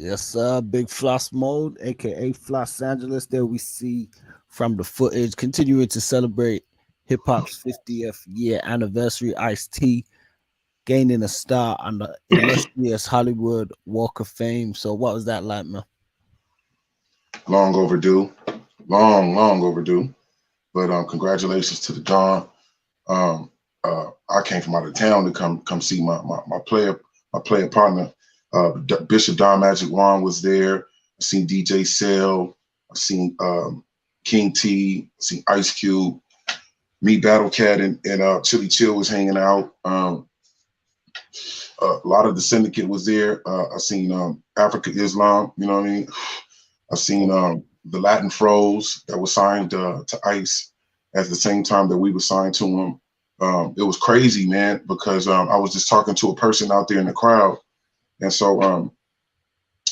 Yes, sir. Big Floss Mode, aka Floss Angeles. There we see from the footage, continuing to celebrate hip hop's 50th year anniversary. Ice T gaining a star on the illustrious Hollywood Walk of Fame. So, what was that like, man? Long overdue, long overdue. But congratulations to the Don. I came from out of town to come see my player partner. Bishop Don Magic Juan was there. I seen DJ Cell. I seen King T. I seen Ice Cube. Me, Battle Cat, and Chili Chill was hanging out. A lot of the syndicate was there. I seen Africa Islam. You know what I mean? I seen the Latin Froze that was signed to Ice at the same time that we were signed to him. It was crazy, man, because I was just talking to a person out there in the crowd, and so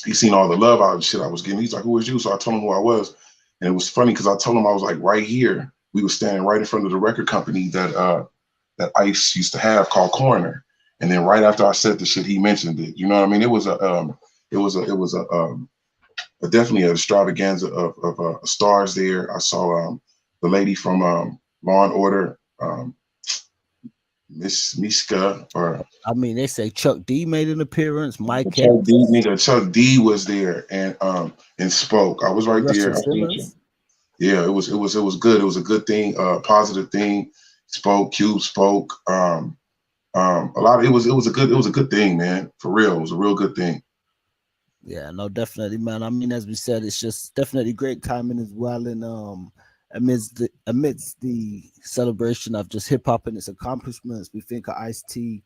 he seen all the love out of shit I was getting. He's like, "Who is you?" So I told him who I was, and it was funny because I told him I was like right here. We were standing right in front of the record company that Ice used to have called Coroner, and then right after I said the shit, he mentioned it. You know what I mean? It was definitely an extravaganza of stars there. I saw the lady from Law and Order, Miss Miska, or I mean, they say Chuck D made an appearance. Mike Chuck D. Epps, Nigga, Chuck D was there and spoke. I was right Russell there. Simmons. Yeah, it was good. It was a good thing, positive thing. Spoke, Cube spoke. A lot of it was a good thing, man. For real, it was a real good thing. Yeah, no, definitely, man. I mean, as we said, it's just definitely great timing as well. And amidst the celebration of just hip hop and its accomplishments, we think of Ice T,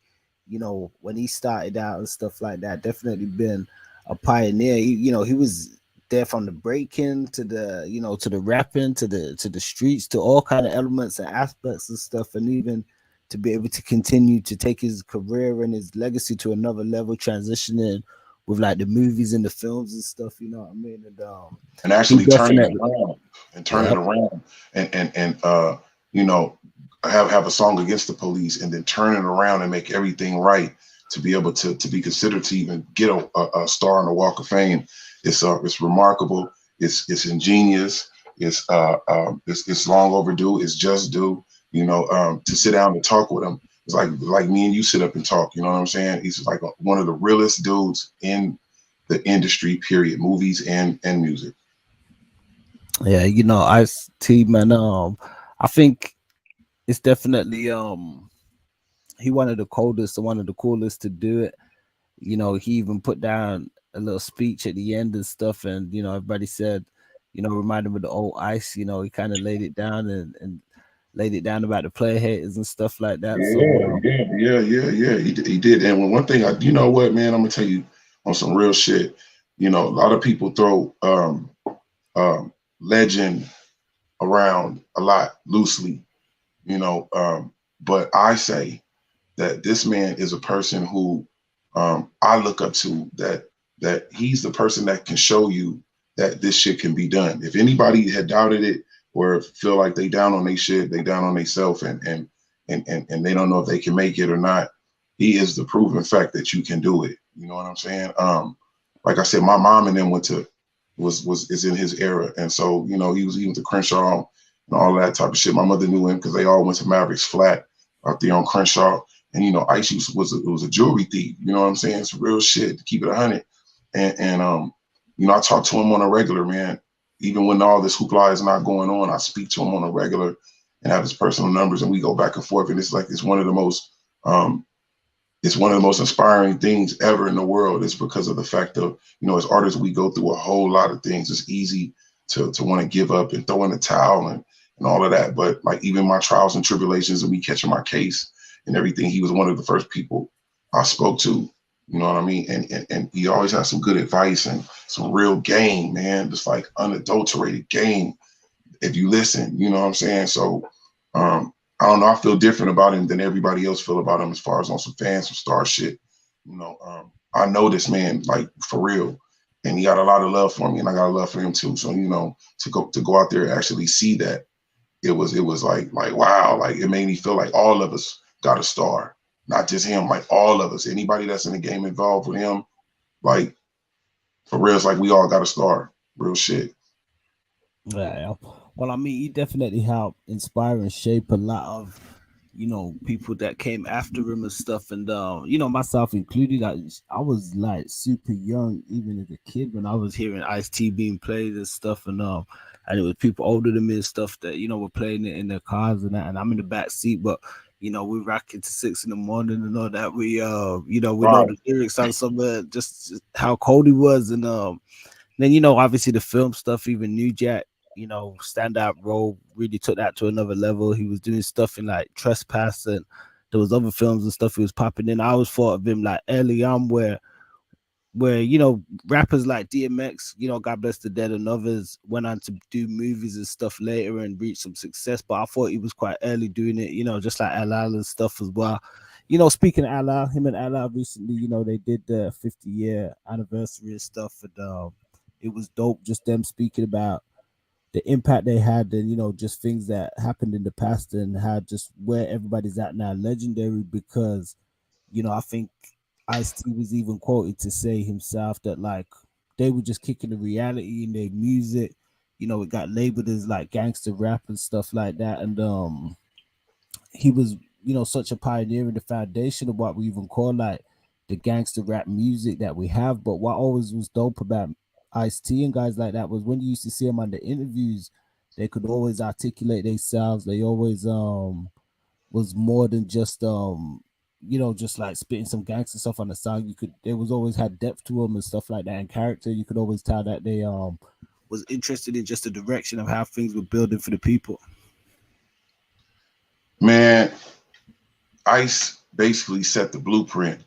when he started out and stuff like that, definitely been a pioneer. He was there from the breaking to the rapping to the streets to all kind of elements and aspects and stuff, and even to be able to continue to take his career and his legacy to another level, transitioning with like the movies and the films and stuff. You know what I mean? And And he actually turn it definitely, around and turn yeah, it around and you know have a song against the police and then turn it around and make everything right to be able to be considered to even get a star on the Walk of Fame. It's remarkable. It's ingenious. It's long overdue. It's just due. To sit down and talk with him. It's like me and you sit up and talk. You know what I'm saying? He's like one of the realest dudes in the industry. Period. Movies and music. yeah, Ice T, man. I think it's definitely he one of the coldest and one of the coolest to do it. He even put down a little speech at the end and stuff, and everybody said, remind him of the old Ice. He kind of laid it down and laid it down about the player haters and stuff like that. So Yeah. He did. And one thing, you know what, man, I'm gonna tell you on some real shit. A lot of people throw legend around a lot loosely. But I say that this man is a person who I look up to. That he's the person that can show you that this shit can be done. If anybody had doubted it or feel like they down on they shit, they down on themselves and they don't know if they can make it or not. He is the proven fact that you can do it. You know what I'm saying? Like I said, my mom and them went to is in his era, and so he went to Crenshaw and all that type of shit. My mother knew him because they all went to Mavericks Flat out there on Crenshaw, and Ice was a jewelry thief. You know what I'm saying? It's real shit to keep it 100, and I talk to him on a regular, man. Even when all this hoopla is not going on, I speak to him on a regular and have his personal numbers, and we go back and forth. And it's one of the most inspiring things ever in the world. Is because of the fact of as artists we go through a whole lot of things. It's easy to want to give up and throw in the towel and all of that. But like even my trials and tribulations and me catching my case and everything, he was one of the first people I spoke to. You know what I mean? And he always had some good advice and some real game, man. Just like unadulterated game. If you listen, you know what I'm saying? So I don't know. I feel different about him than everybody else feel about him as far as on some fans, some star shit. I know this man like for real, and he got a lot of love for me, and I got a love for him too. So to go out there and actually see that, it was like wow, like it made me feel like all of us got a star, not just him, like all of us. Anybody that's in the game involved with him, like For real, it's like we all got a star. Real shit. Yeah. Well, I mean, he definitely helped inspire and shape a lot of, people that came after him and stuff. And, myself included, I was like super young, even as a kid, when I was hearing Ice T being played and stuff. And it was people older than me and stuff that, were playing it in their cars and that. And I'm in the back seat, but, we rocking to 6 in the morning and all that. We know Right. the lyrics on some just how cold he was. And, then obviously the film stuff, even New Jack, standout role, really took that to another level. He was doing stuff in like Trespass, and there was other films and stuff he was popping in. I always thought of him like early on, where rappers like DMX, God bless the dead, and others went on to do movies and stuff later and reach some success. But I thought he was quite early doing it, just like LL and stuff as well. Speaking of LL, him and LL recently, they did the 50-year anniversary and stuff, and it was dope just them speaking about the impact they had, and just things that happened in the past and how just where everybody's at now legendary. Because I think Ice T was even quoted to say himself that like they were just kicking the reality in their music. It got labeled as like gangster rap and stuff like that. And he was, such a pioneer in the foundation of what we even call like the gangster rap music that we have. But what always was dope about Ice T and guys like that was when you used to see them on the interviews, they could always articulate themselves. They always was more than just just like spitting some gangster stuff on the song. They was always had depth to them and stuff like that, and character. You could always tell that they was interested in just the direction of how things were building for the people. Man, Ice basically set the blueprint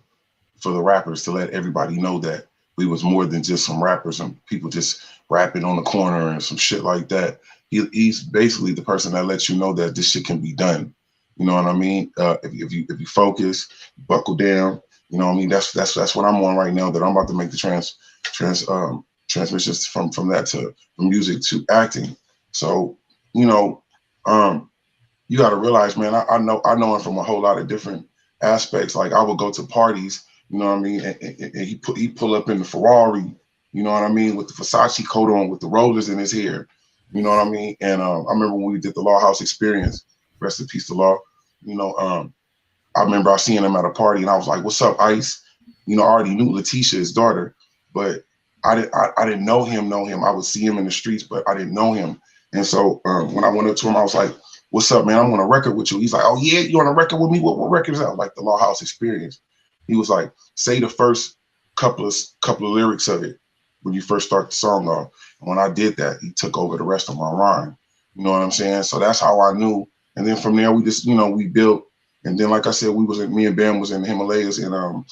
for the rappers to let everybody know that we was more than just some rappers and people just rapping on the corner and some shit like that. He's basically the person that lets you know that this shit can be done. You know what I mean? If you focus, buckle down. You know what I mean? That's what I'm on right now. That I'm about to make the transmissions from that to from music to acting. So you know, um, you got to realize, man, I know him from a whole lot of different aspects. Like I would go to parties, you know what I mean, and he pull up in the Ferrari, you know what I mean, with the Versace coat on, with the rollers in his hair, you know what I mean. And I remember when we did the Law House Experience, rest in peace to Law. You know, I remember I seen him at a party, and I was like, "What's up, Ice?" You know, I already knew Letitia, his daughter, but I didn't know him. I would see him in the streets, but I didn't know him. And so when I went up to him, I was like, "What's up, man? I'm on a record with you." He's like, "Oh yeah, you on a record with me? What record is that?" Like the Law House Experience. He was like, "Say the first couple of lyrics of it when you first start the song off." And when I did that, he took over the rest of my rhyme. You know what I'm saying? So that's how I knew. And then from there, we just we built. And then, like I said, me and Bam was in the Himalayas, and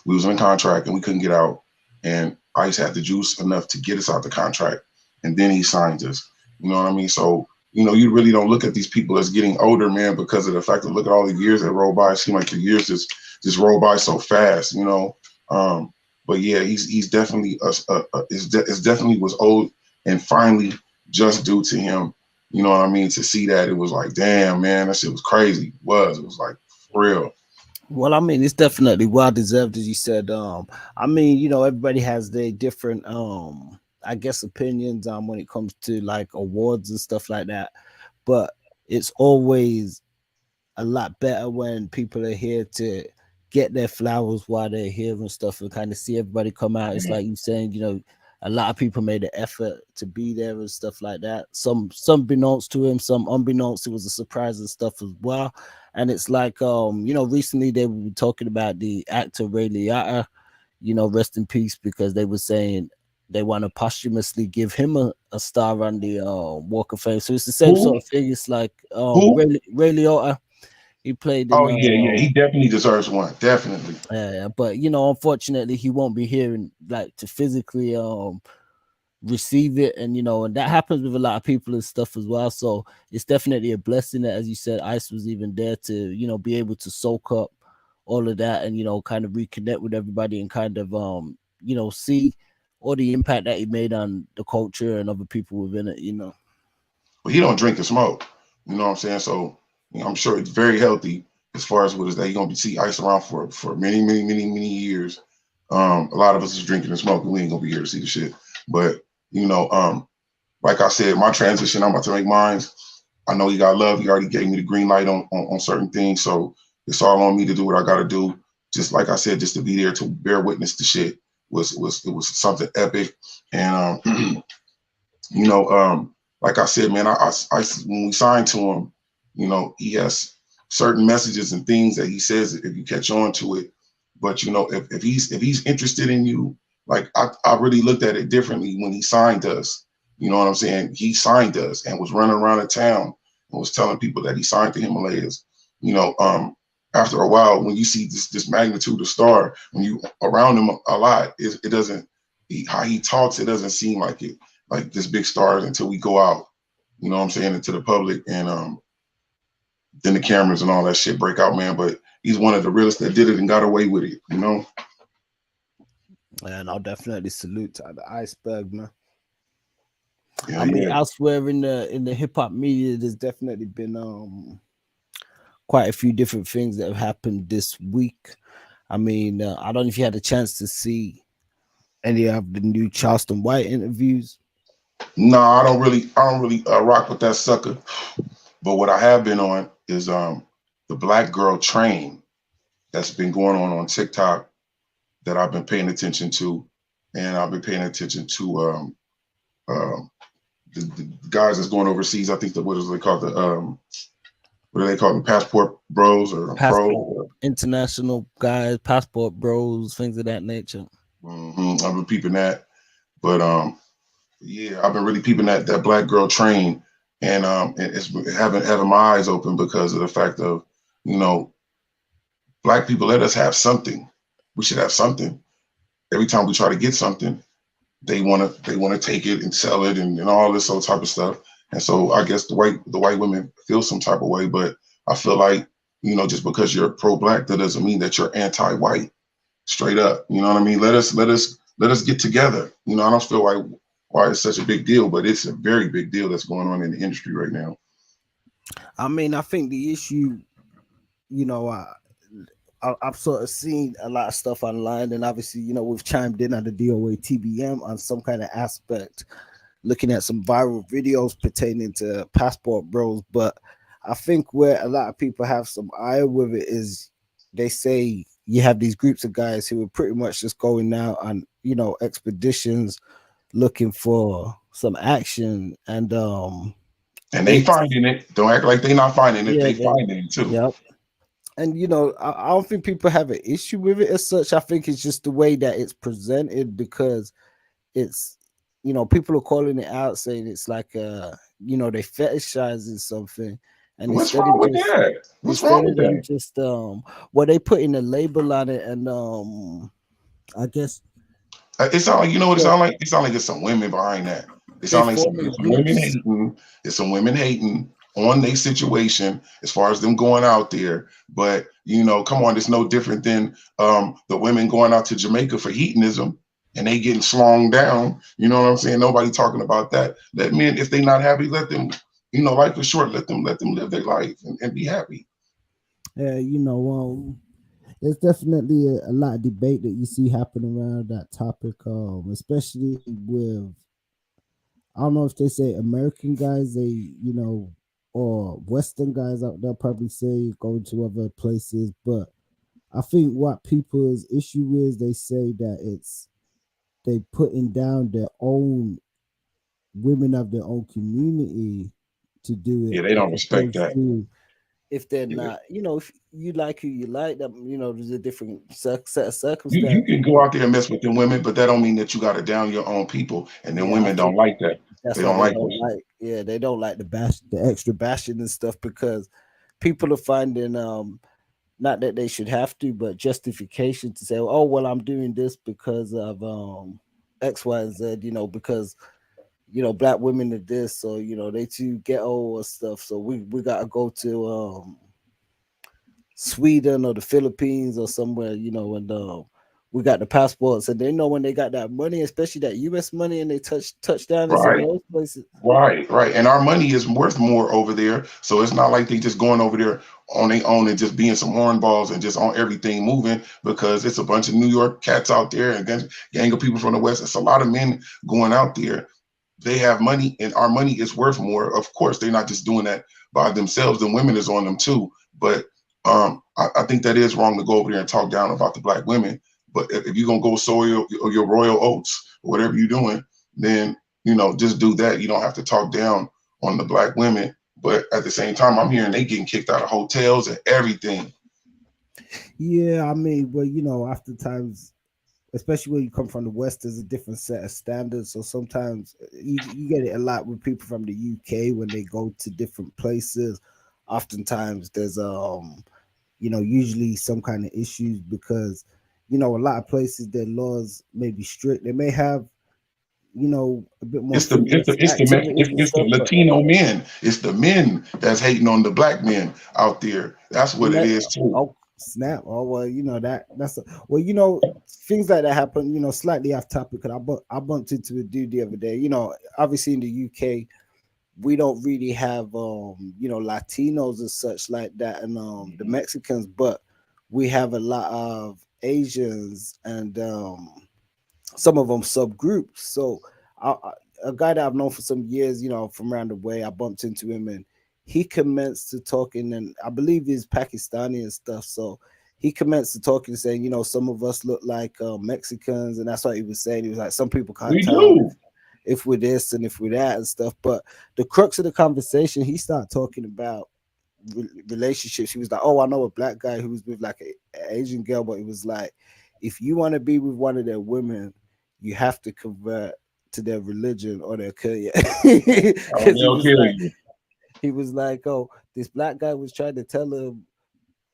we was in contract, and we couldn't get out. And Ice had the juice enough to get us out the contract, and then he signed us. You know what I mean? So you really don't look at these people as getting older, man, because of the fact that look at all the years that roll by. It seems like the years just roll by so fast, But yeah, he's definitely it's definitely was old and finally just due to him. You know what I mean? To see that, it was like, damn, man, that shit was crazy. It was like for real. Well, I mean, it's definitely well deserved, as you said. I mean, everybody has their different, I guess, opinions when it comes to like awards and stuff like that. But it's always a lot better when people are here to get their flowers while they're here and stuff, and kind of see everybody come out. It's like you saying, a lot of people made the effort to be there and stuff like that. Some beknownst to him, some unbeknownst, it was a surprise and stuff as well. And it's like recently they were talking about the actor Ray Liotta, rest in peace, because they were saying they want to posthumously give him a star on the Walk of Fame. So it's the same Who? sort of thing. It's like Who? Ray Liotta. He played in Oh yeah. He definitely deserves one. Definitely. but unfortunately he won't be here and like to physically receive it, and and that happens with a lot of people and stuff as well. So it's definitely a blessing that, as you said, Ice was even there to be able to soak up all of that, and kind of reconnect with everybody, and kind of see all the impact that he made on the culture and other people within it. But he don't drink and smoke. You know what I'm saying? So I'm sure it's very healthy as far as what is that. You're gonna see Ice around for many, many, many, many years. A lot of us is drinking and smoking. We ain't gonna be here to see the shit. But you know, like I said, my transition, I'm about to make mine. I know you got love. He already gave me the green light on certain things, so it's all on me to do what I got to do. Just like I said, just to be there to bear witness to shit was something epic. And you know, like I said, man, I when we signed to him, you know, he has certain messages and things that he says if you catch on to it. But you know, if he's interested in you, like I really looked at it differently when he signed us. You know what I'm saying? He signed us and was running around the town and was telling people that he signed the Himalayas. You know, after a while, when you see this magnitude of star, when you around him a lot, it doesn't. How he talks, it doesn't seem like it like this big stars until we go out, you know what I'm saying, into the public, and then the cameras and all that shit break out, man. But he's one of the realest that did it and got away with it, you know. And I'll definitely salute to the iceberg, man. Yeah, I mean, yeah. elsewhere in the hip hop media, there's definitely been quite a few different things that have happened this week. I mean, I don't know if you had a chance to see any of the new Charleston White interviews. No, I don't really rock with that sucker. But what I have been on is the Black Girl Train that's been going on TikTok that I've been paying attention to, and I've been paying attention to um, the guys that's going overseas. I think what is they called the what do they call them, passport bros or Passport, pro? international guys, passport bros, things of that nature. I've been peeping that, but yeah, I've been really peeping that Black Girl Train, and it's having my eyes open because of the fact of, you know, Black people, let us have something. We should have something. Every time we try to get something, they wanna take it and sell it and all this other type of stuff. And so I guess the white women feel some type of way, but I feel like, you know, just because you're pro-Black, that doesn't mean that you're anti-white. Straight up, you know what I mean? Let us get together. You know, I don't feel like why it's such a big deal, but it's a very big deal that's going on in the industry right now. I mean, I think the issue, you know, I've sort of seen a lot of stuff online, and obviously, you know, we've chimed in on the DOA TBM on some kind of aspect, looking at some viral videos pertaining to passport bros. But I think where a lot of people have some eye with it is they say you have these groups of guys who are pretty much just going out on, you know, expeditions looking for some action, and And they it's finding it. Don't act like they not finding it. yeah, They finding it too. yep. And you know, I don't think people have an issue with it as such. I think it's just the way that it's presented, because it's, you know, people are calling it out, saying it's like you know, they fetishizing something, and What's wrong with that? What's wrong instead with of them that? just well, they putting a label on it, and I guess It sound like, you know what it for, sound like? It sound like it's some women behind that. It they sound like forming some women groups. hating. It's some women hating on their situation as far as them going out there. But you know, come on, it's no different than the women going out to Jamaica for hedonism and they getting slung down. You know what I'm saying? Nobody talking about that. Let men, if they not happy, let them. You know, life is short. Let them live their life and be happy. You know, there's definitely a lot of debate that you see happening around that topic, especially with, I don't know if they say American guys, they, you know, or Western guys out there probably say going to other places, but I think what people's issue is, they say that it's they putting down their own women of their own community to do Yeah, it, they as don't respect opposed that. to if they're Yeah. not, you know, if you like who you like, that, you know, there's a different set of You circumstances. can go But out there and mess with them women, but that don't mean that you got to down your own people. And then yeah, I women don't think like that. They that's why don't they like don't that. like, yeah, they don't like the extra bashing and stuff, because people are finding not that they should have to, but justification to say, oh well, I'm doing this because of X, Y, and Z, you know, because, you know, black women are this, so, you know, they too ghetto or stuff, so we gotta go to Sweden or the Philippines or somewhere, you know, and we got the passports, and they know when they got that money, especially that U.S. money, and they touch down in some of Right. those places. Right, right. And our money is worth more over there. So it's not like they just going over there on their own and just being some hornballs and just on everything moving, because it's a bunch of New York cats out there and gang of people from the West. It's a lot of men going out there. They have money and our money is worth more. Of course, they're not just doing that by themselves. The women is on them too. But I think that is wrong to go over there and talk down about the black women. But if you're gonna go sow your royal oats or whatever you're doing, then just do that. You don't have to talk down on the black women. But at the same time, I'm hearing they getting kicked out of hotels and everything. Yeah, I mean, well, oftentimes, especially when you come from the West, there's a different set of standards. So sometimes you get it a lot with people from the UK when they go to different places. Oftentimes, there's usually some kind of issues because a lot of places their laws may be strict. They may have a bit more It's the it's the frivolous it's the activities and it's the stuff, but Latino men. It's the men that's hating on the black men out there. That's what it let is too. oh snap. Oh well, well, things like that happen. Slightly off topic. Cause I bumped into a dude the other day. Obviously in the UK we don't really have Latinos and such like that, and the Mexicans, but we have a lot of Asians and some of them subgroups. So a guy that I've known for some years, from around the way, I bumped into him and he commenced to talking, and I believe he's Pakistani and stuff. So he commenced to talking, saying, some of us look like Mexicans, and that's what he was saying. He was like, some people can't We tell do. if we're this and if we're that and stuff. But the crux of the conversation, he started talking about relationships. He was like, "Oh, I know a black guy who was with like a Asian girl, but it was like, if you want to be with one of their women, you have to convert to their religion or they'll kill you." Because They'll kill you. he was like, "Oh, this black guy was trying to tell him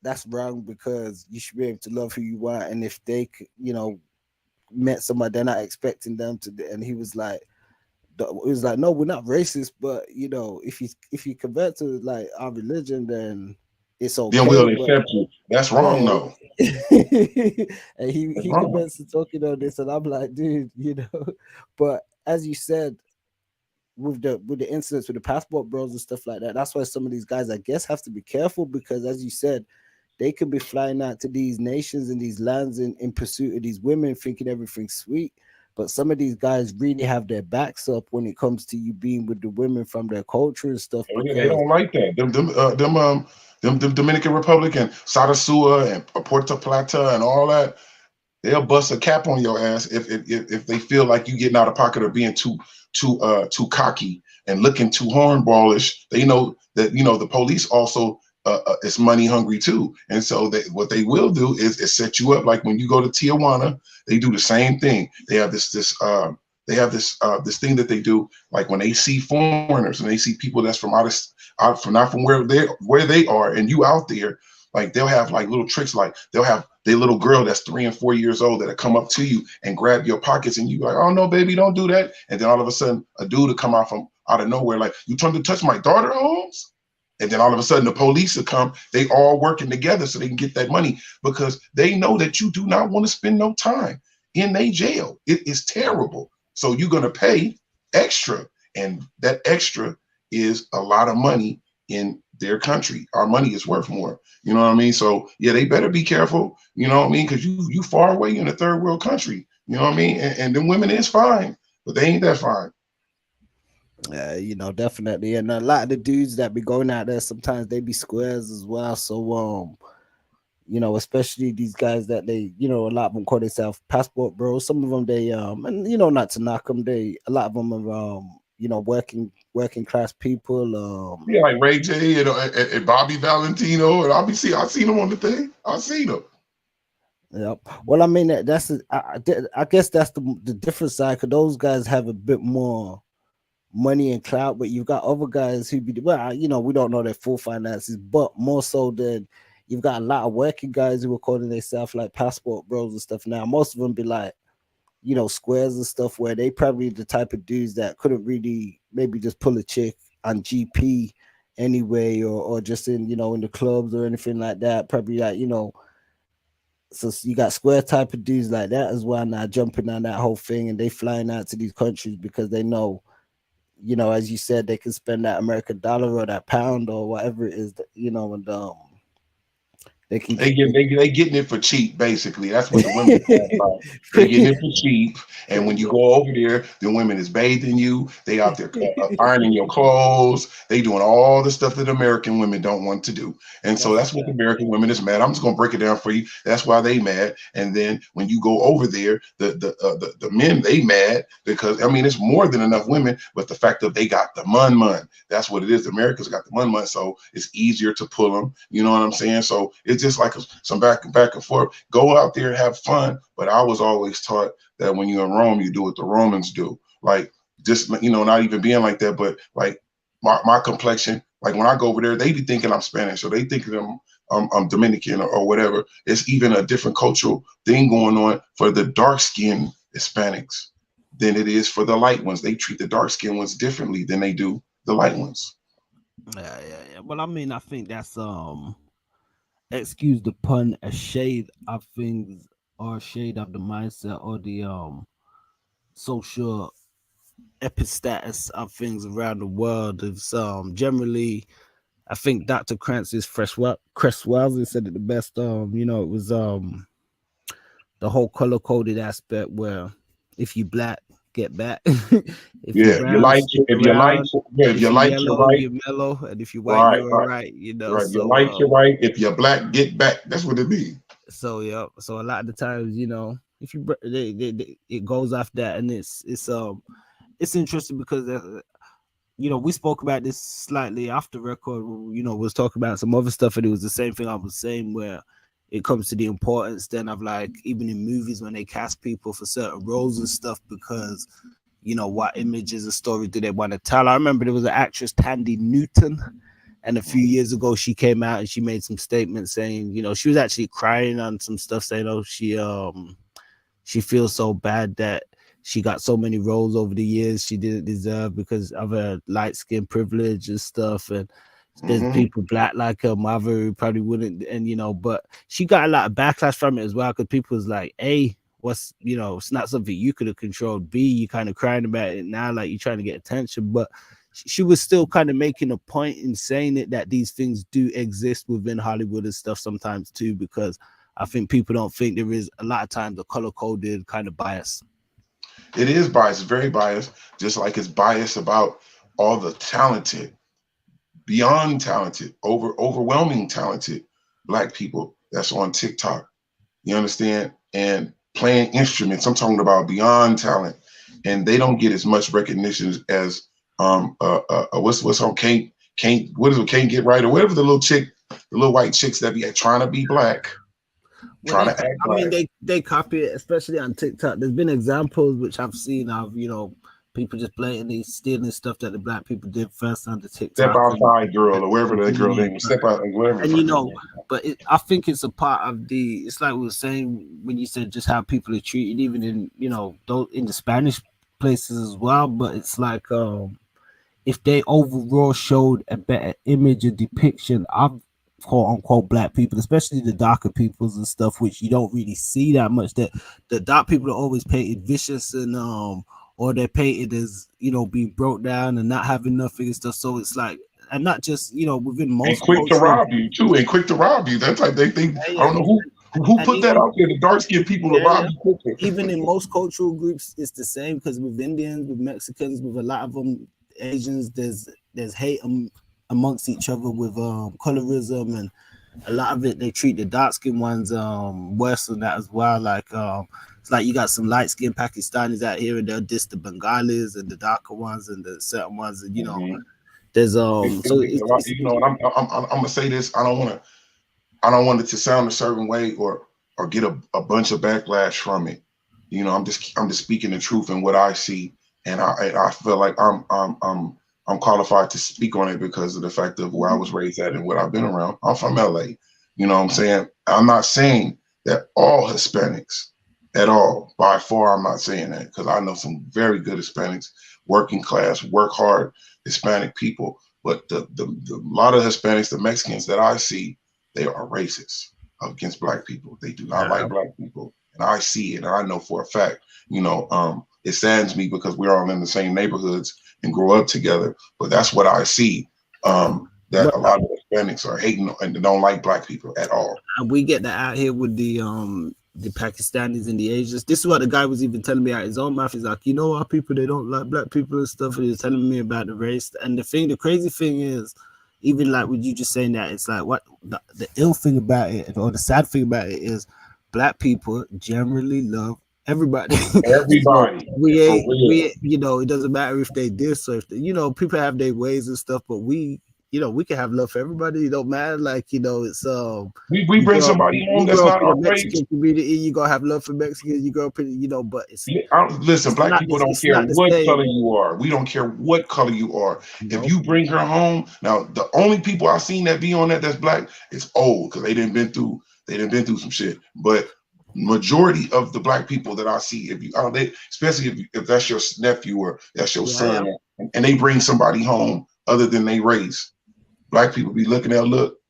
that's wrong because you should be able to love who you want, and if they, met somebody, they're not expecting them to." And he was like, it was like, no, we're not racist, but if you convert to like our religion, then it's Then okay. we'll But accept you. That's wrong yeah, though. and he That's he wrong. commenced to talking on this, and I'm like, dude, But as you said, with the incidents with the passport bros and stuff like that, that's why some of these guys, I guess, have to be careful because, as you said, they could be flying out to these nations and these lands in pursuit of these women, thinking everything's sweet. But some of these guys really have their backs up when it comes to you being with the women from their culture and stuff. Oh, yeah, they Because don't like that. Them Dominican Republic and Sarasua and Puerto Plata and all that. They'll bust a cap on your ass if they feel like you getting out of pocket or being too cocky and looking too hornballish. They know that the police also is money hungry too, and so what they will do is set you up. Like when you go to Tijuana, they do the same thing. They have this thing that they do. Like when they see foreigners and they see people that's from out from not from where they are, and you out there, like they'll have like little tricks. Like they'll have their little girl that's 3 and 4 years old that'll come up to you and grab your pockets, and you like, oh no, baby, don't do that. And then all of a sudden, a dude will come out from out of nowhere, like, you trying to touch my daughter, Holmes? And then all of a sudden, the police will come. They all working together so they can get that money because they know that you do not want to spend no time in a jail. It is terrible. So you're gonna pay extra, and that extra is a lot of money in their country. Our money is worth more. You know what I mean? So yeah, they better be careful. You know what I mean? Because you far away in a third world country. You know what I mean? And then women is fine, but they ain't that fine. definitely, and a lot of the dudes that be going out there sometimes they be squares as well. So especially these guys that they, a lot of them call themselves passport bros. Some of them they and not to knock them, they a lot of them are working class people. Yeah, like Ray J and Bobby Valentino, and I seen them on the thing. I seen them. Yep. Well, I mean I guess that's the different side because those guys have a bit more money and clout, but you've got other guys who be well, we don't know their full finances, but more so than you've got a lot of working guys who are calling themselves like passport bros and stuff. Now, most of them be like, squares and stuff where they probably the type of dudes that couldn't really maybe just pull a chick on GP anyway, or just in the clubs or anything like that. Probably like, So you got square type of dudes like that as well now jumping on that whole thing, and they flying out to these countries because they know, as you said, they can spend that American dollar or that pound or whatever it is, and they can They get get they getting it for cheap, basically. That's what the women are saying about. They getting it for cheap, and when you go over there, the women is bathing you. They out there ironing your clothes. They doing all the stuff that American women don't want to do, and so That's a that's what the American women is mad. I'm just gonna break it down for you. That's why they mad. And then when you go over there, the men they mad because I mean it's more than enough women, but the fact that they got the mun. That's what it is. The Americans got the mun, so it's easier to pull them. You know what I'm saying? So it's just like some back and forth. Go out there, have fun. But I was always taught that when you're in Rome, you do what the Romans do. Like just not even being like that, but like my complexion. Like when I go over there, they be thinking I'm Spanish, or they thinking I'm Dominican or whatever. It's even a different cultural thing going on for the dark skinned Hispanics than it is for the light ones. They treat the dark skinned ones differently than they do the light ones. yeah. Well, I mean, I think that's excuse the pun, a shade of things, or a shade of the mindset, or the social epistatus of things around the world. It's generally, I think Dr. Francis Cresswell said it the best. It was the whole color coded aspect where if you black, get back. If you Yeah, if you brown, like, stick if you like, around. yeah, if you If you like, you're yellow, right, you're mellow, and if you white, right, you're all right, right. right. You So like, you're right. If you're black, get back. That's what it means. yeah. So a lot of the times, if you it goes off that, and it's interesting because we spoke about this slightly after record. Was talking about some other stuff, and it was the same thing I was saying where it comes to the importance then of like even in movies when they cast people for certain roles and stuff because what images and story do they want to tell. I remember there was an actress Tandy Newton, and a few years ago she came out and she made some statements saying she was actually crying on some stuff saying she feels so bad that she got so many roles over the years she didn't deserve because of her light skin privilege and stuff. And there's Mm-hmm. people black like her mother who probably wouldn't, and but she got a lot of backlash from it as well because people was like, "Hey, what's it's not something you could have controlled. B, you kind of crying about it now, like you're trying to get attention." But she was still kind of making a point in saying it that these things do exist within Hollywood and stuff sometimes too, because I think people don't think there is a lot of times a color coded kind of bias. It is biased, very biased, just like it's biased about all the talented, beyond talented, overwhelming talented black people that's on TikTok. You understand? And playing instruments. I'm talking about beyond talent, and they don't get as much recognition as what's on can't what is it can't get right or whatever the little white chicks that be trying to be black, Well, trying to act I mean, black. they copy it, especially on TikTok. There's been examples which I've seen of people just blatantly stealing stuff that the black people did first on the Step TikTok outside girl or wherever and that doing girl it. name, step out whatever the And fuck her name. but I think it's a part of the. It's like we were saying when you said just how people are treated, even in those in the Spanish places as well. But it's like if they overall showed a better image and depiction of quote unquote black people, especially the darker peoples and stuff, which you don't really see that much. That the dark people are always painted vicious and or they're painted as being broke down and not having nothing and stuff. So it's like, and not just within And most quick to cultural rob you too, and quick to rob you. That's like they think. I yeah, don't know who and put that even out there. The dark skinned people to rob yeah, you quicker. even in most cultural groups, it's the same because with Indians, with Mexicans, with a lot of them, Asians, there's hate amongst each other with colorism, and a lot of it they treat the dark skinned ones worse than that as well. Like it's like you got some light skinned Pakistanis out here and they'll diss the Bengalis and the darker ones and the certain ones, and Mm-hmm. there's so It's a lot, and I'm gonna say this. I don't want it to sound a certain way or get a bunch of backlash from it. I'm just speaking the truth and what I see, and I feel like I'm qualified to speak on it because of the fact of where I was raised at and what I've been around. I'm from LA. You know what I'm saying? I'm not saying that all Hispanics at all. By far, I'm not saying that because I know some very good Hispanics, working class, work hard Hispanic people. But the lot of Hispanics, the Mexicans that I see, they are racist. against black people. They do not like black people, and I see it, and I know for a fact. It saddens me because we're all in the same neighborhoods and grow up together. But that's what I see. That But a lot of Hispanics are hating and don't like black people at all. and we get that out here with the Pakistanis and the Asians. This is what the guy was even telling me out his own mouth. He's like, our people, they don't like black people and stuff. And he was telling me about the race. And the crazy thing is, even like with you just saying that, it's like what the ill thing about it, or the sad thing about it is, black people generally love everybody. Everybody. we it doesn't matter if they this or if they, people have their ways and stuff, but we can have love for everybody. It don't matter. Like, it's we bring somebody home that's not our Mexican community, you gonna have love for Mexicans, you grow up in, but it's listen, black people don't care what color you are. We don't care what color you are. Nope. If you bring her home, now the only people I've seen that be on that's black is old, because they didn't been through some shit. But majority of the black people that I see, especially if that's your nephew or that's your son, and they bring somebody home other than they race, black people be looking at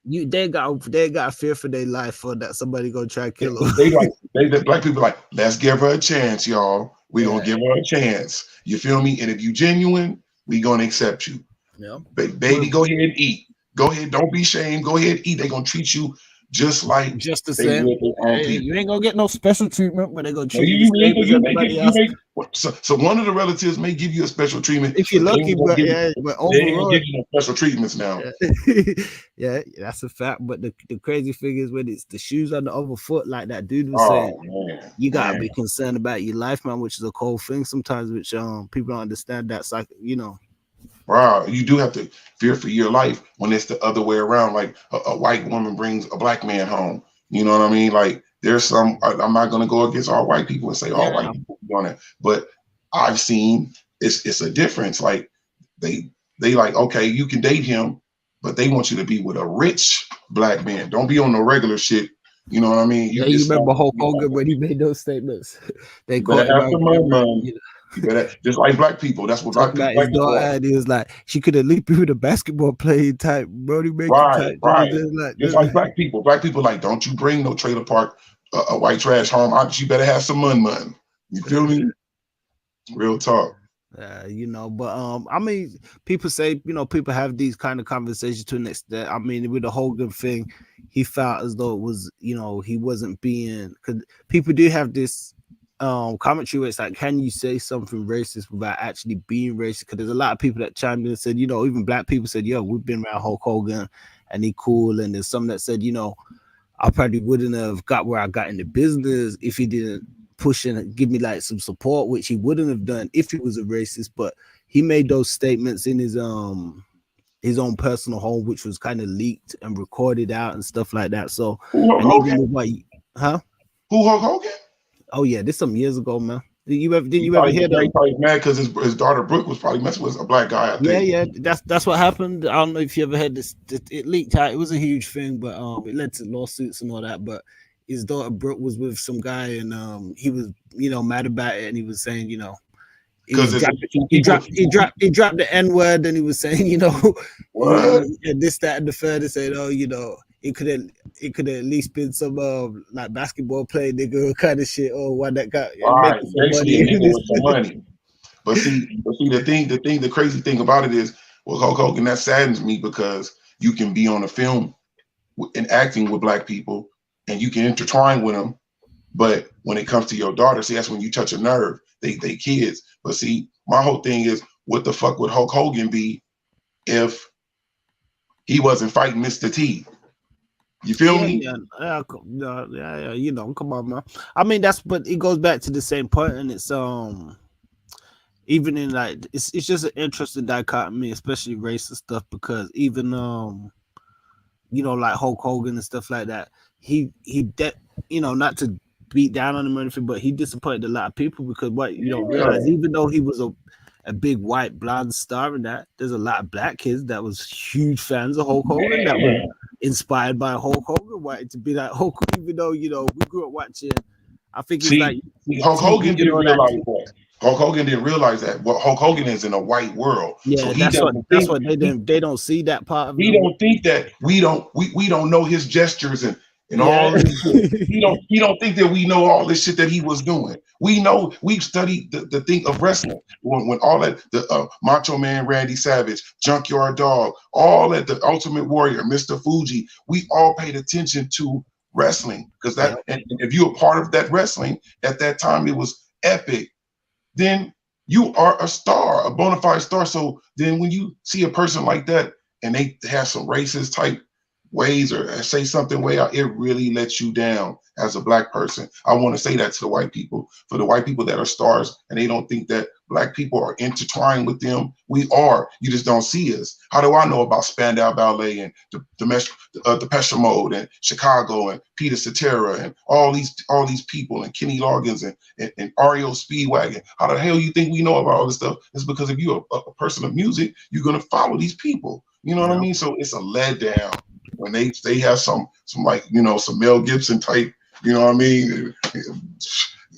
they got fear for their life, or that somebody gonna try to kill them. The black people like, let's give her a chance, y'all. We gonna give her a chance. You feel me? And if you genuine, we gonna accept you. Yeah, baby, go ahead and eat. Go ahead, don't be ashamed. Go ahead and eat. They gonna treat you just the same. You ain't gonna get no special treatment, but they gonna treat you the same as everybody else. So one of the relatives may give you a special treatment if you're lucky, but overall, they ain't give you no special treatments now. Yeah, that's a fact. But the crazy thing is, when it's the shoes on the other foot, like that dude was saying, you gotta be concerned about your life, man, which is a cold thing sometimes, which people don't understand. That's like, Wow, you do have to fear for your life when it's the other way around. Like a white woman brings a black man home. You know what I mean? Like there's some. I'm not going to go against all white people and say all white people doing it, but I've seen it's a difference. Like they like, okay, you can date him, but they want you to be with a rich black man. Don't be on the regular shit. You know what I mean? You remember Hulk Hogan when he made those statements? They called him out. Just like black people, that's what black people are. And he was like, she could at least be with a basketball playing type, Brody Maker type. Right. Just like black people. Black people like, don't you bring no trailer park, a white trash home. You better have some money. You feel me? Real talk. But I mean, people say, people have these kind of conversations to an extent. I mean, with the Hogan thing, he felt as though it was, he wasn't being, because people do have this commentary where it's like, can you say something racist without actually being racist? Because there's a lot of people that chimed in and said, even black people said, yo, we've been around Hulk Hogan and he cool. And there's some that said, I probably wouldn't have got where I got in the business if he didn't push and give me like some support, which he wouldn't have done if he was a racist. But he made those statements in his own personal home, which was kind of leaked and recorded out and stuff like that. So, Who Hulk Hogan? Oh yeah, this some years ago, man. Did you ever hear that? He probably mad because his daughter Brooke was probably messing with a black guy. I think. Yeah, that's what happened. I don't know if you ever heard this. It leaked out. It was a huge thing, but it led to lawsuits and all that. But his daughter Brooke was with some guy, and he was mad about it, and he was saying because he dropped the N-word, and he was saying what? And this, that, and the third, and said, it could at least been some like basketball playing nigga kind of shit, or one that got some money. But see the crazy thing about it is, well, Hulk Hogan, that saddens me, because you can be on a film and acting with black people and you can intertwine with them, but when it comes to your daughter, see, that's when you touch a nerve. They kids. But see, my whole thing is, what the fuck would Hulk Hogan be if he wasn't fighting Mr. T? You feel me? Yeah, come on, man. I mean, but it goes back to the same point, and it's even in like it's just an interesting dichotomy, especially racist stuff, because even like Hulk Hogan and stuff like that, not to beat down on him or anything, but he disappointed a lot of people, because what you don't realize, even though he was a big white blonde star in that, there's a lot of black kids that was huge fans of Hulk Hogan, that were inspired by Hulk Hogan, wanted to be like Hulk Hogan, even though we grew up watching. I think it's Hulk Hogan didn't realize that. Hulk Hogan didn't realize that. Well, Hulk Hogan is in a white world. Yeah, so that's what they don't see that part of it. We don't think that we don't know his gestures, and and Yeah. all this shit. He don't think that we know all this shit that he was doing. We know we've studied the thing of wrestling when all that the Macho Man Randy Savage, Junkyard Dog, all that the Ultimate Warrior, Mr. Fuji, we all paid attention to wrestling because Yeah. that and if you're a part of that wrestling at that time, it was epic. Then you are a star, a bona fide star. So then when you see a person like that and they have some racist type ways or say something way out, it really lets you down as a black person. I want to say that to the white people, for the white people that are stars and they don't think that black people are intertwined with them. We are. You just don't see us. How do I know about Spandau Ballet and Depeche Mode and Chicago and Peter Cetera and all these people and Kenny Loggins and REO Speedwagon? How the hell you think we know about all this stuff? It's because if you're a person of music, you're gonna follow these people. You know what I Yeah. mean? So it's a letdown when they have some like some Mel Gibson type. You know what I mean?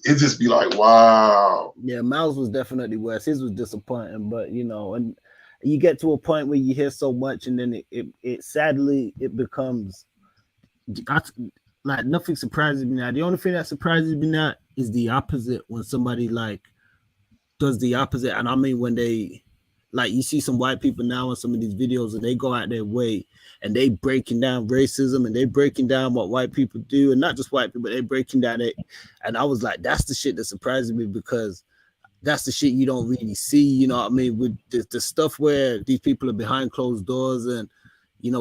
It just be like, wow. Yeah, Miles was definitely worse. His was disappointing, but and you get to a point where you hear so much, and then it sadly it becomes like nothing surprises me now. The only thing that surprises me now is the opposite, when somebody like does the opposite, and I mean when they like you see some white people now in some of these videos and they go out their way and they breaking down racism and they breaking down what white people do, and not just white people, they breaking down it. And I was like, that's the shit that surprises me, because that's the shit you don't really see, you know what I mean? With the stuff where these people are behind closed doors and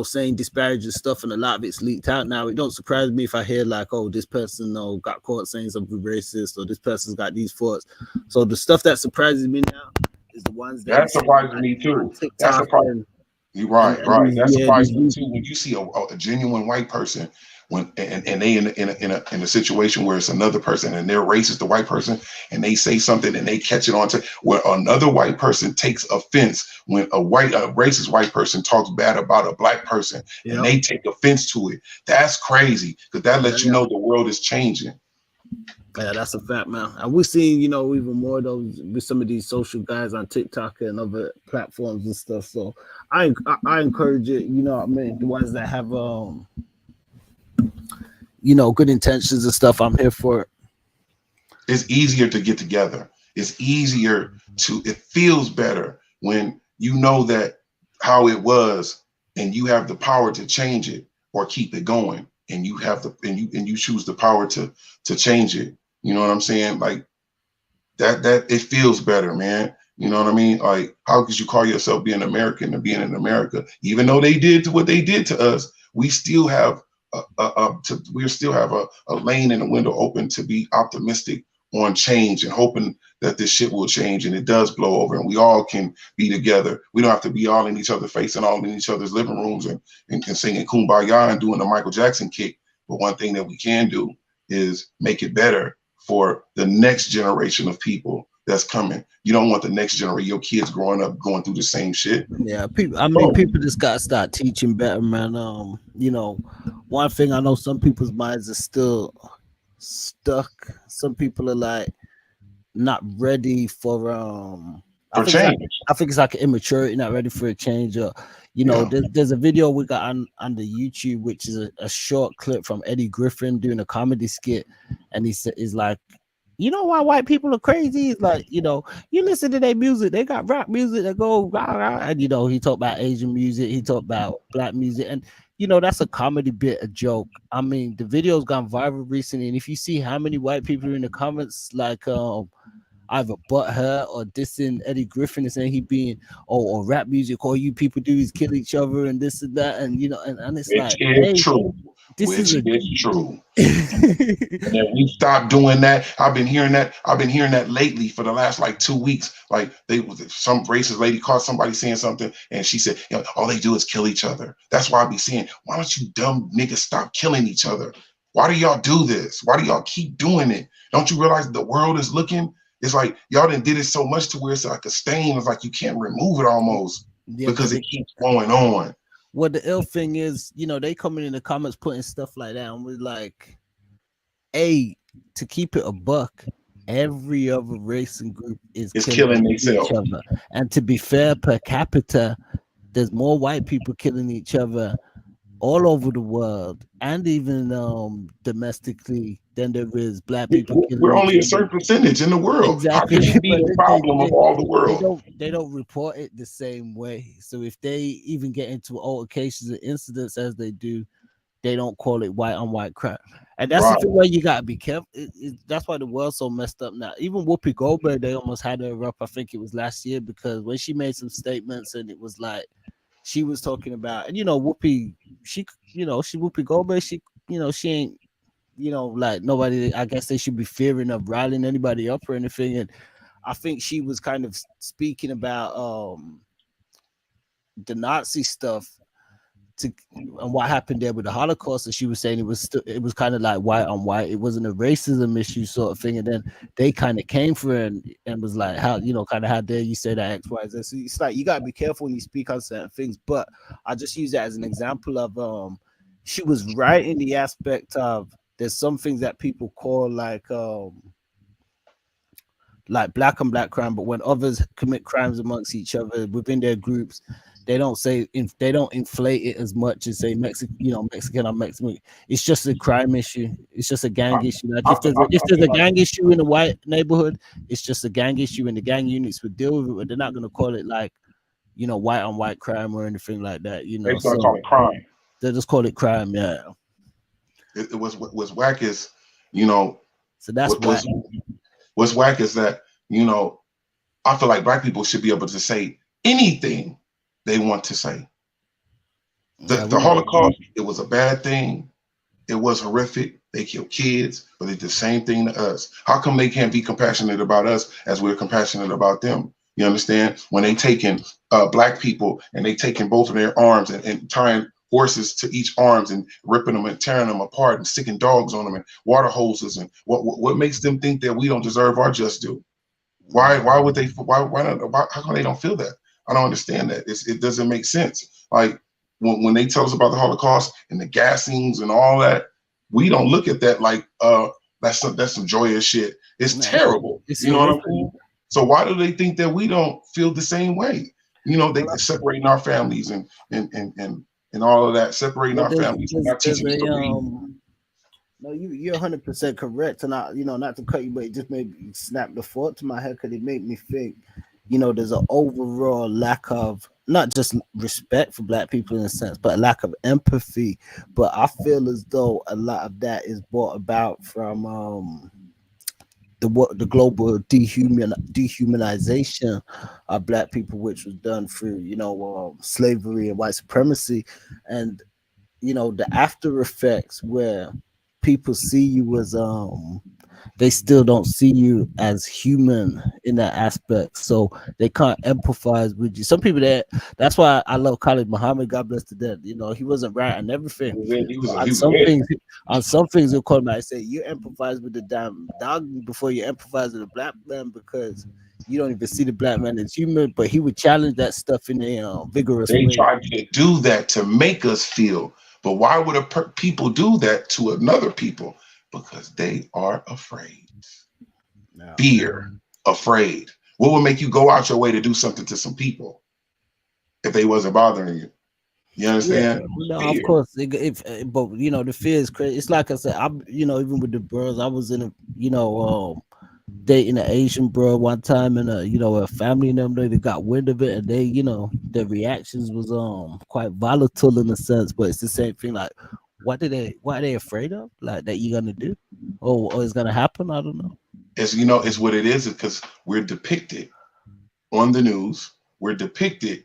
saying disparaging stuff, and a lot of it's leaked out now. It don't surprise me if I hear like, oh, this person got caught saying something racist, or this person's got these thoughts. So the stuff that surprises me now is the ones that That surprises me on too. That TikTok surprises. and You're right, and right. these, That yeah, surprises me these, too when you see a genuine white person and they in a situation where it's another person and they're racist, the white person, and they say something and they catch it on to where another white person takes offense when a racist white person talks bad about a black person and yep. they take offense to it. That's crazy, because that Yeah, lets you know the world is changing. yeah, that's a fact, man. And we're seeing, even more of those with some of these social guys on TikTok and other platforms and stuff. So I encourage it. You know what I mean? The ones that have good intentions and stuff. I'm here for it. It's easier to get together. It's easier it feels better when you know that how it was and you have the power to change it or keep it going, and you have and you choose the power to change it. You know what I'm saying? Like that it feels better, man. You know what I mean? Like, how could you call yourself being American and being in America? Even though they did what they did to us, we still have we still have a lane and a window open to be optimistic on change and hoping that this shit will change and it does blow over and we all can be together. We don't have to be all in each other's face and all in each other's living rooms and singing Kumbaya and doing the Michael Jackson kick. But one thing that we can do is make it better for the next generation of people that's coming. You don't want the next generation, your kids growing up going through the same shit. Yeah, people just gotta start teaching better, man. One thing I know, some people's minds are still stuck. Some people are like not ready for For change. I think it's like an immaturity, not ready for a change. Or there's a video we got on the YouTube, which is a short clip from Eddie Griffin doing a comedy skit, and he's like, you know why white people are crazy? It's like, you listen to their music, they got rap music that go rah, rah, and he talked about Asian music, he talked about black music, and that's a comedy bit, a joke. I mean, the video's gone viral recently, and if you see how many white people are in the comments, like either butt her or dissing Eddie Griffin and saying he being or rap music, all you people do is kill each other and this and that, and and it's Which like, is hey, true. this Which is is true. And then we stop doing that. I've been hearing that lately for the last like 2 weeks. Like some racist lady caught somebody saying something and she said, all they do is kill each other. That's why I be saying, why don't you dumb niggas stop killing each other? Why do y'all do this? Why do y'all keep doing it? Don't you realize the world is looking? It's like y'all done did it so much to where it's like a stain. It's like you can't remove it almost because it keeps going on. Well, the ill thing is, they coming in the comments putting stuff like that, and we're like, hey, to keep it a buck, every other race and group is killing each other. And to be fair, per capita, there's more white people killing each other all over the world and even domestically than there is black people killing We're each only a other. certain percentage in the world. How Exactly. can we be But the problem of all the world? they don't report it the same way. So if they even get into altercations and incidents as they do, they don't call it white on white crime. And that's the Right. thing where you gotta be careful. That's why the world's so messed up now. Even Whoopi Goldberg, they almost had her up. I think it was last year because when she made some statements and it was like she was talking about, and Whoopi, she, she Whoopi Goldberg, she, she ain't, like nobody. I guess they should be fearing of riling anybody up or anything. And I think she was kind of speaking about the Nazi stuff to and what happened there with the Holocaust, and she was saying it was kind of like white on white. It wasn't a racism issue sort of thing. And then they kind of came for her and was like, how kind of how dare you say that X Y Z. So it's like you gotta be careful when you speak on certain things. But I just use that as an example of she was right in the aspect of there's some things that people call like black on black crime, but when others commit crimes amongst each other within their groups, they don't inflate it as much as say Mexican, Mexican or Mexican. It's just a crime issue. It's just a I, gang issue. Like if I there's feel a like gang issue in a white neighborhood, it's just a gang issue, and the gang units would deal with it. But they're not going to call it like white on white crime or anything like that. they start So calling it crime. they just call it crime. Yeah. It was whack is, you know, So that's what whack. what's whack is that, you know, I feel like black people should be able to say anything they want to say. Yeah, The Holocaust, it was a bad thing. It was horrific. They killed kids, but they did the same thing to us. How come they can't be compassionate about us as we're compassionate about them? You understand? When they taking black people and they taking both of their arms and tying horses to each arms and ripping them and tearing them apart and sticking dogs on them and water hoses, and what makes them think that we don't deserve our just due? Why would they? Why not? How come they don't feel that? I don't understand that. It doesn't make sense. Like when they tell us about the Holocaust and the gassings and all that, we don't look at that like that's some joyous shit. It's Nah, terrible. it's You know what I'm horrific. saying? So why do they think that we don't feel the same way? You know, they're separating our families and all of that, separating Well, our families and not there's teaching us to a read. no, you're 100% correct, and not to cut you, but it just made me snap the thought to my head because it made me think, there's an overall lack of not just respect for black people in a sense, but a lack of empathy. But I feel as though a lot of that is brought about from the global dehumanization of black people, which was done through slavery and white supremacy, and the after effects where people see you as they still don't see you as human in that aspect, so they can't empathize with you. Some people that's why I love Khalid Muhammad, God bless the dead. He wasn't right on everything, but He was it. on some things he'll call me. I say you empathize with the damn dog before you empathize with the black man, because you don't even see the black man as human. But he would challenge that stuff in a vigorous They way. tried to do that to make us feel. But why would people do that to another people? Because they are afraid. Now, Fear, afraid. What would make you go out your way to do something to some people if they wasn't bothering you? You yeah, understand? no, of Fear. course. But the fear is crazy. It's like I said, even with the bros, I was in a, dating an Asian bro one time, and a family and them, they got wind of it, and they, their reactions was quite volatile in a sense. But it's the same thing. Like, what are they afraid of? Like that you're gonna do, or it's gonna happen? I don't know. It's what it is because we're depicted on the news. We're depicted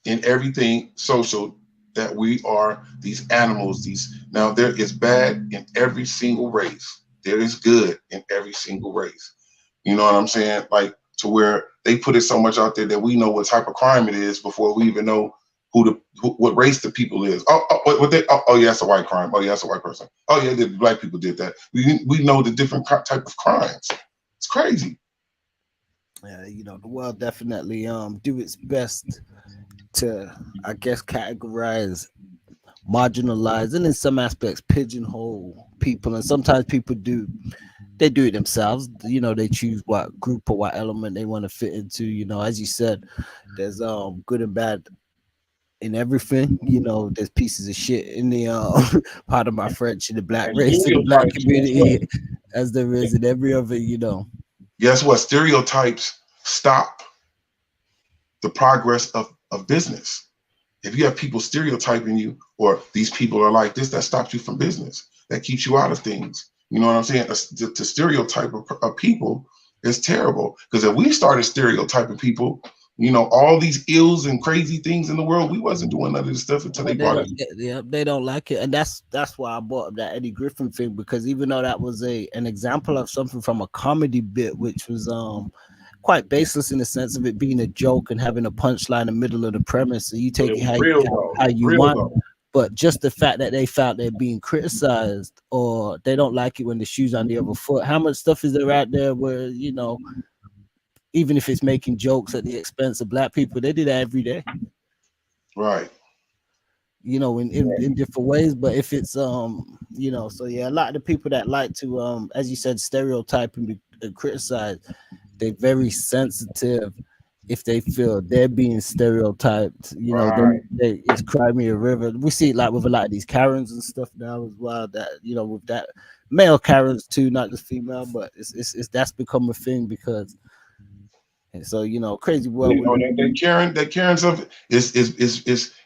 in everything social that we are these animals. These now there is bad in every single race. There is good in every single race. You know what I'm saying? Like to where they put it so much out there that we know what type of crime it is before we even know what race the people is. Oh yeah, that's a white crime. Oh yeah, that's a white person. Oh yeah, the black people did that. We know the different type of crimes. It's crazy. Yeah, the world definitely do its best to, I guess, categorize, marginalize, and in some aspects pigeonhole people. And sometimes people they do it themselves. They choose what group or what element they want to fit into. As you said, there's good and bad in everything. You know, there's pieces of shit in the part of my French, in the black And race, in the black stereotypes, guess what? community, as there is in every other, you know. Guess what? Stereotypes stop the progress of business. If you have people stereotyping you, or these people are like this, that stops you from business. That keeps you out of things. You know what I'm saying? To stereotype of people is terrible. Because if we started stereotyping people, you know, all these ills and crazy things in the world, we wasn't doing none of this stuff until they But they brought don't, it. yeah, they don't like it, and that's why I brought up that Eddie Griffin thing, because even though that was an example of something from a comedy bit, which was quite baseless in the sense of it being a joke and having a punchline in the middle of the premise, so you But take it it was real though. how It was you real want. though. But just the fact that they felt they're being criticized, or they don't like it when the shoe's on the other foot. How much stuff is there out there where, you know, even if it's making jokes at the expense of black people, they do that every day, Right. you know, in different ways. But if it's you know, so yeah, a lot of the people that like to as you said, stereotype and criticize, they're very sensitive. If they feel they're being stereotyped, you know, Right. it's Crimea River. We see it like with a lot of these Karens and stuff now as well. That, you know, with that male Karens too, not just female, but it's that's become a thing because, and so, you know, crazy world. You know, that Karen stuff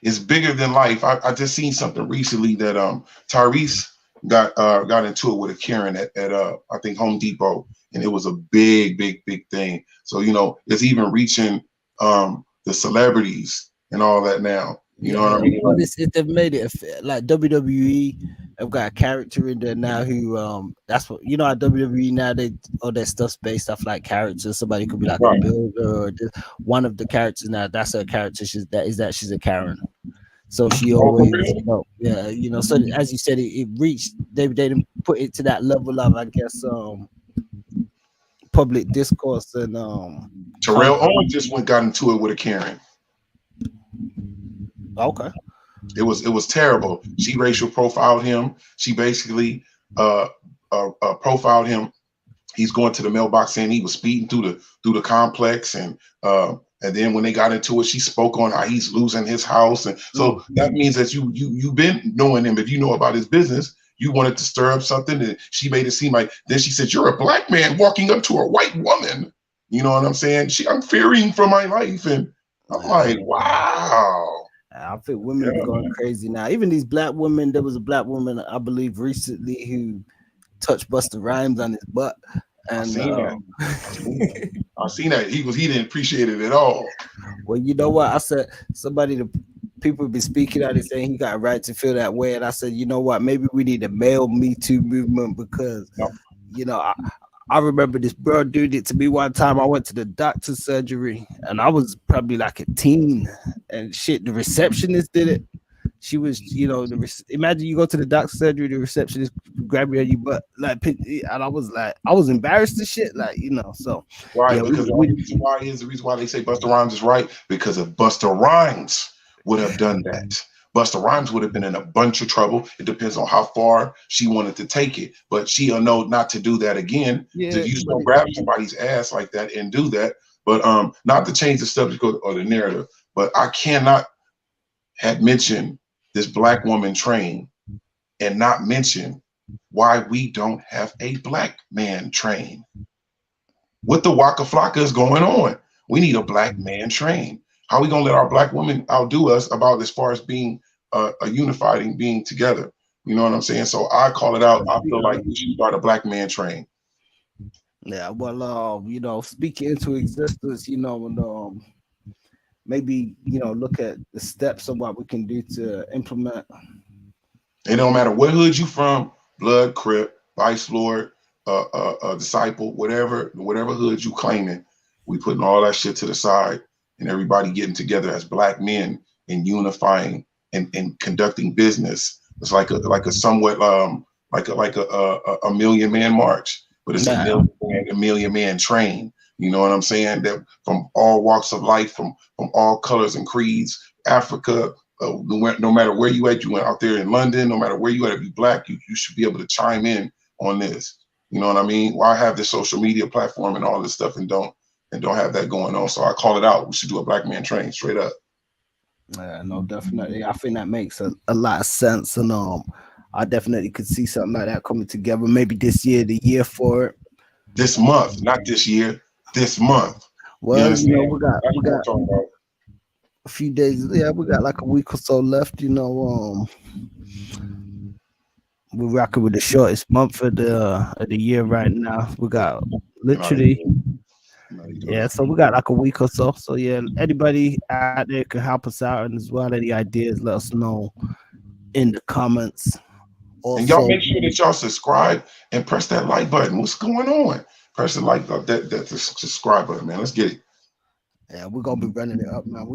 is bigger than life. I just seen something recently that Tyrese got into it with a Karen at I think Home Depot, and it was a big thing. So, you know, it's even reaching the celebrities and all that now. You know what Yeah, I mean? but they've made it like WWE have got a character in there now who that's what, you know, at WWE now, they all their stuff's based off like characters. Somebody could be like a Right. builder, or one of the characters now, that's her character. She's a Karen. So she Oh, for always, you real? know, yeah, you know. So as you said, it reached, they didn't put it to that level of, I guess, public discourse and Terrell content. Owens just got into it with a Karen. Okay. It was terrible. She racial profiled him. She basically profiled him. He's going to the mailbox saying he was speeding through the complex, and then when they got into it, she spoke on how he's losing his house, and so that means that you've been knowing him. If you know about his business, you wanted to stir up something, and she made it seem like. Then she said, "You're a black man walking up to a white woman." You know what I'm saying? I'm fearing for my life, and I'm like, wow. I think women are Yeah, going crazy now. Even these black women. There was a black woman, I believe, recently who touched Busta Rhymes on his butt, I and seen that. I seen that. I seen that. He didn't appreciate it at all. well, you know what? I said somebody, the people have been speaking out and saying he got a right to feel that way, and I said, you know what? Maybe we need a male Me Too movement because, Yep. you know, I remember this bro did it to me one time. I went to the doctor's surgery, and I was probably like a teen, and shit, the receptionist did it. She was, you know, imagine you go to the doctor's surgery, the receptionist grab you on your butt, like, and I was like, I was embarrassed to shit, like, you know. So Right, yeah, because the reason why they say Busta Rhymes is right, because if Busta Rhymes would have done that, Busta Rhymes would have been in a bunch of trouble. It depends on how far she wanted to take it, but she'll know not to do that again. yeah, If you just but don't grab somebody's ass like that and do that, but not to change the subject or the narrative, but I cannot have mentioned this black woman train and not mention why we don't have a black man train. What the Waka Flocka is going on? We need a black man train. How are we gonna let our black women outdo us about as far as being a unified and being together? You know what I'm saying? So I call it out. I feel like we should start a black man train. yeah, well, you know, speak it into existence, you know, and maybe, you know, look at the steps of what we can do to implement. It don't matter what hood you from, Blood, Crip, Vice Lord, Disciple, whatever hood you claiming, we putting all that shit to the side and everybody getting together as black men and unifying and conducting business. It's like a somewhat a million man march, but it's Nah, a million man train. You know what I'm saying? That from all walks of life, from all colors and creeds, Africa, no matter where you at, you went out there in London, no matter where you at, if you black, you should be able to chime in on this. You know what I mean? Why have this social media platform and all this stuff and don't have that going on? So I call it out. We should do a black man train straight up. Yeah, no, definitely. I think that makes a lot of sense, and I definitely could see something like that coming together. Maybe this year, the year for it. This month, not this year, this month. You Well, understand? That's we what I'm got talking about. a few days. Yeah, we got like a week or so left. We're rocking with the shortest month of the year right now. We got You know how you literally, do. You know how you do yeah. it. So we got like a week or so. So yeah, anybody out there can help us out, and as well, any ideas, let us know in the comments. And y'all Also, make sure that y'all subscribe and press that like button. What's going on? Press the like button, that the subscribe button, man. Let's get it. yeah, we're gonna be running it up, man.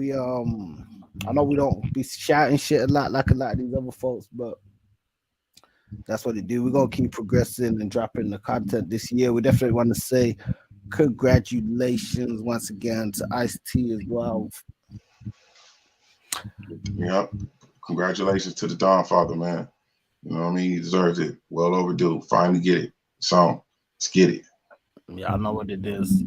I know we don't be shouting shit a lot like a lot of these other folks, but that's what they do. We're gonna keep progressing and dropping the content this year. We definitely want to say congratulations once again to Ice T as well. Yep. Congratulations to the Don Father, man. You know what I mean? He deserves it. Well overdue. Finally get it. So let's get it. Y'all know what it is.